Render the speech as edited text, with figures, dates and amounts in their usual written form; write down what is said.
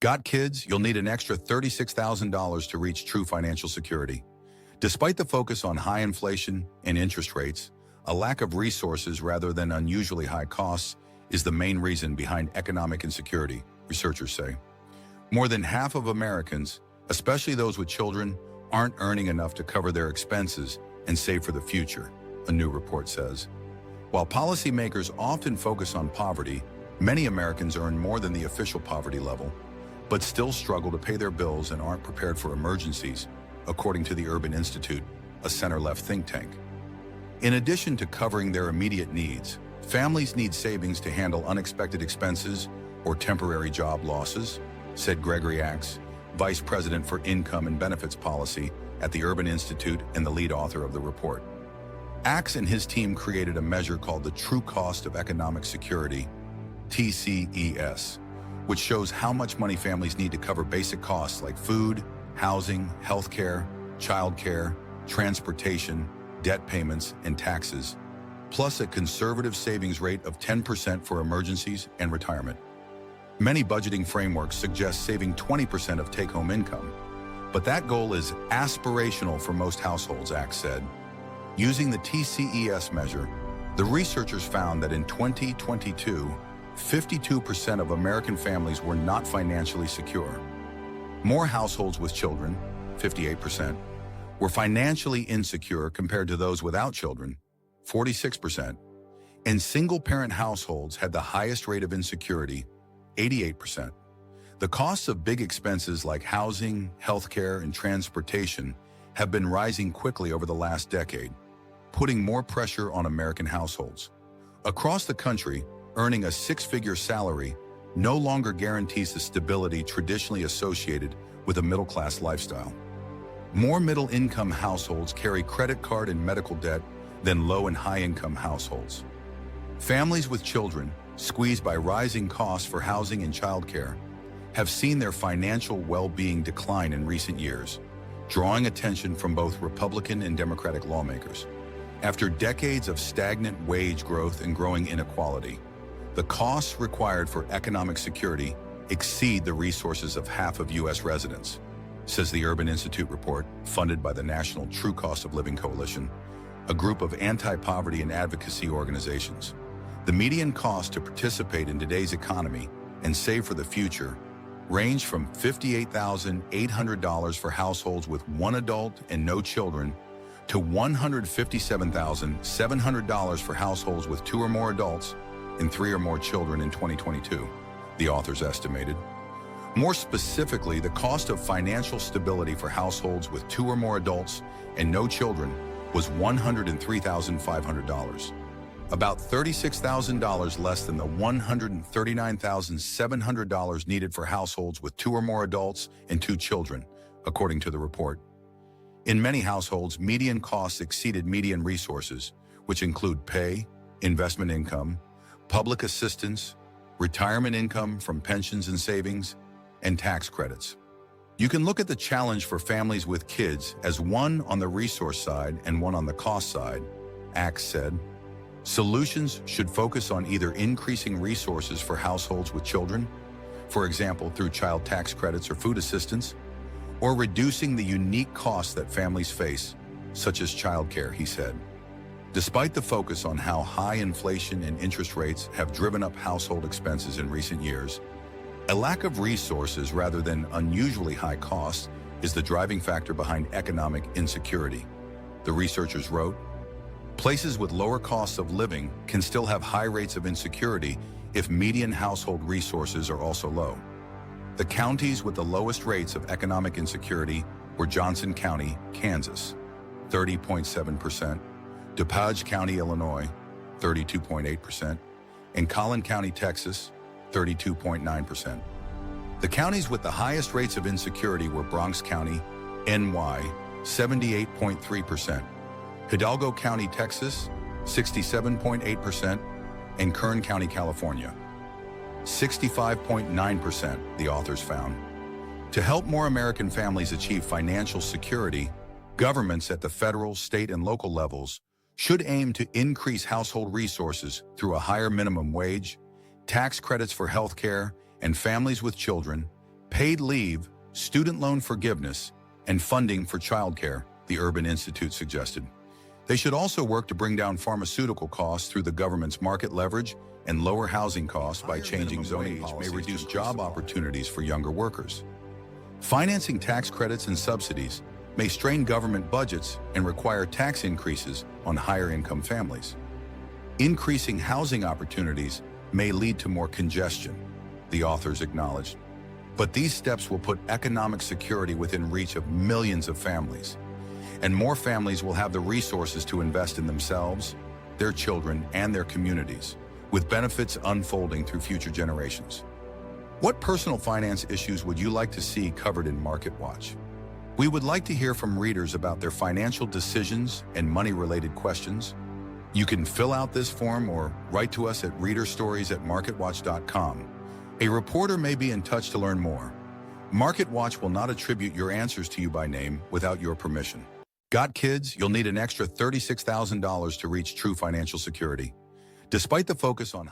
Got kids? You'll need an extra $36,000 to reach true financial security. Despite the focus on high inflation and interest rates, a lack of resources rather than unusually high costs is the main reason behind economic insecurity, researchers say. More than half of Americans, especially those with children, aren't earning enough to cover their expenses and save for the future, a new report says. While policymakers often focus on poverty, many Americans earn more than the official poverty level, but still struggle to pay their bills and aren't prepared for emergencies, according to the Urban Institute, a center-left think tank. In addition to covering their immediate needs, families need savings to handle unexpected expenses or temporary job losses, said Gregory Axe, Vice President for Income and Benefits Policy at the Urban Institute and the lead author of the report. Axe and his team created a measure called the True Cost of Economic Security, TCES, which shows how much money families need to cover basic costs like food, housing, healthcare, childcare, transportation, debt payments, and taxes, plus a conservative savings rate of 10% for emergencies and retirement. Many budgeting frameworks suggest saving 20% of take-home income, but that goal is aspirational for most households, Axe said. Using the TCES measure, the researchers found that in 2022, 52% of American families were not financially secure. More households with children, 58%, were financially insecure compared to those without children, 46%, and single-parent households had the highest rate of insecurity, 88%. The costs of big expenses like housing, healthcare, and transportation have been rising quickly over the last decade, putting more pressure on American households. Across the country, earning a six-figure salary no longer guarantees the stability traditionally associated with a middle-class lifestyle. More middle-income households carry credit card and medical debt than low- and high-income households. Families with children, squeezed by rising costs for housing and childcare, have seen their financial well-being decline in recent years, drawing attention from both Republican and Democratic lawmakers. After decades of stagnant wage growth and growing inequality, the costs required for economic security exceed the resources of half of U.S. residents, says the Urban Institute report funded by the National True Cost of Living Coalition, a group of anti-poverty and advocacy organizations. The median cost to participate in today's economy and save for the future range from $58,800 for households with one adult and no children to $157,700 for households with two or more adults and three or more children in 2022, the authors estimated. More specifically, the cost of financial stability for households with two or more adults and no children was $103,500, about $36,000 less than the $139,700 needed for households with two or more adults and two children, according to the report. In many households, median costs exceeded median resources, which include pay, investment income, public assistance, retirement income from pensions and savings, and tax credits. You can look at the challenge for families with kids as one on the resource side and one on the cost side, Axe said. Solutions should focus on either increasing resources for households with children, for example through child tax credits or food assistance, or reducing the unique costs that families face, such as childcare, he said. Despite the focus on how high inflation and interest rates have driven up household expenses in recent years, a lack of resources rather than unusually high costs is the driving factor behind economic insecurity. The researchers wrote, places with lower costs of living can still have high rates of insecurity if median household resources are also low. The counties with the lowest rates of economic insecurity were Johnson County, Kansas, 30.7%, DuPage County, Illinois, 32.8%, and Collin County, Texas, 32.9%. The counties with the highest rates of insecurity were Bronx County, NY, 78.3%, Hidalgo County, Texas, 67.8%, and Kern County, California, 65.9%, the authors found. To help more American families achieve financial security, governments at the federal, state, and local levels should aim to increase household resources through a higher minimum wage, tax credits for health care, and families with children, pay paid leave, student loan forgiveness, and funding for childcare, the Urban Institute suggested. They should also work to bring down pharmaceutical costs through the government's market leverage and lower housing costs by changing zoning policies may reduce job opportunities for younger workers. Financing tax credits and subsidies may strain government budgets and require tax increases on higher-income families. Increasing housing opportunities may lead to more congestion, the authors acknowledged. But these steps will put economic security within reach of millions of families, and more families will have the resources to invest in themselves, their children, and their communities, with benefits unfolding through future generations. What personal finance issues would you like to see covered in Market Watch? We would like to hear from readers about their financial decisions and money-related questions. You can fill out this form or write to us at readerstories@marketwatch.com. A reporter may be in touch to learn more. Market Watch will not attribute your answers to you by name without your permission. Got kids? You'll need an extra $36,000 to reach true financial security. Despite the focus on